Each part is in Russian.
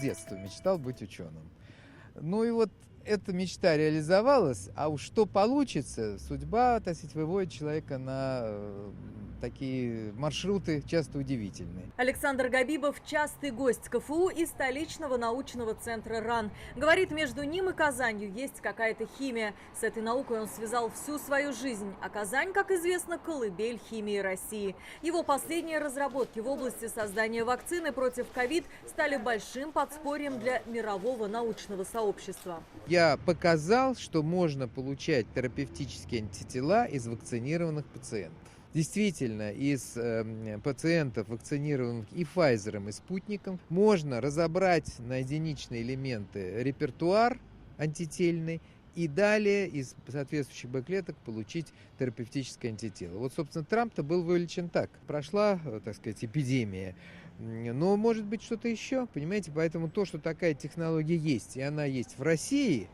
детства мечтал быть ученым. Ну и вот эта мечта реализовалась, а уж что получится, судьба, так сказать, выводит человека на такие маршруты часто удивительные. Александр Габибов – частый гость КФУ и столичного научного центра РАН. Говорит, между ним и Казанью есть какая-то химия. С этой наукой он связал всю свою жизнь. А Казань, как известно, колыбель химии России. Его последние разработки в области создания вакцины против ковид стали большим подспорьем для мирового научного сообщества. Я показал, что можно получать терапевтические антитела из вакцинированных пациентов. Действительно, из пациентов, вакцинированных и Pfizer, и Спутником, можно разобрать на единичные элементы репертуар антительный и далее из соответствующих Б-клеток получить терапевтическое антитело. Вот, собственно, Трамп-то был вылечен так. Прошла, так сказать, эпидемия. Но может быть что-то еще, понимаете? Поэтому то, что такая технология есть, и она есть в России,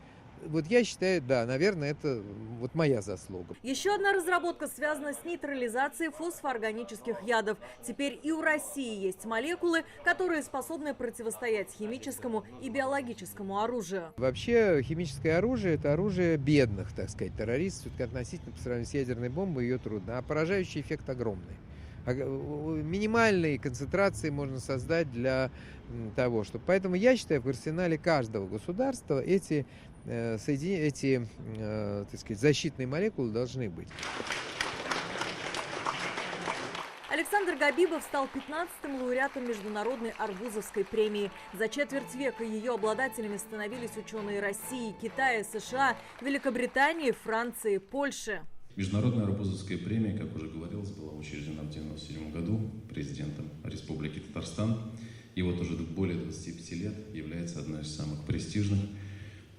вот я считаю, да, наверное, это вот моя заслуга. Еще одна разработка связана с нейтрализацией фосфоорганических ядов. Теперь и у России есть молекулы, которые способны противостоять химическому и биологическому оружию. Вообще химическое оружие – это оружие бедных, так сказать, террористов. Относительно по сравнению с ядерной бомбой ее трудно, а поражающий эффект огромный. Минимальные концентрации можно создать для того, чтобы... Поэтому я считаю, в арсенале каждого государства эти так сказать, защитные молекулы должны быть. Александр Габибов стал 15-м лауреатом Международной Арбузовской премии. За четверть века ее обладателями становились ученые России, Китая, США, Великобритании, Франции, Польши. Международная Арбузовская премия, как уже говорилось, была учреждена в 1997 году президентом Республики Татарстан. И вот уже более 25 лет является одной из самых престижных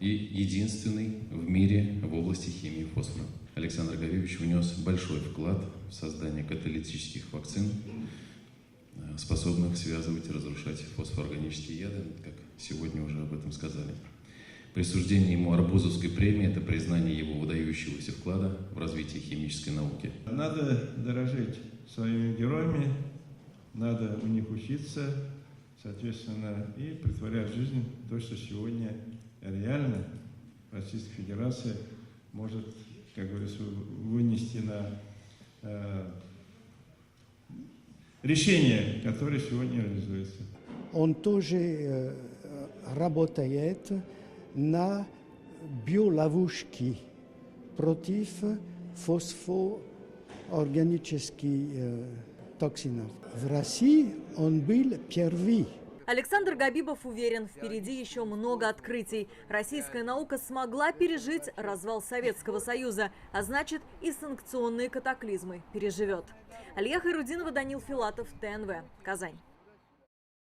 и единственной в мире в области химии фосфора. Александр Габибович внес большой вклад в создание каталитических вакцин, способных связывать и разрушать фосфоорганические яды, как сегодня уже об этом сказали. Присуждение ему Арбузовской премии – это признание его выдающегося вклада в развитие химической науки. Надо дорожить своими героями, надо у них учиться, соответственно, и претворять в жизнь то, что сегодня реально Российская Федерация может, как говорится, вынести на решение, которое сегодня реализуется. Он тоже работает на биоловушке против фосфоорганических токсинов. В России он был первый. Александр Габибов уверен, впереди еще много открытий. Российская наука смогла пережить развал Советского Союза, а значит и санкционные катаклизмы переживет. Алия Хайрудинова, Данил Филатов, ТНВ, Казань.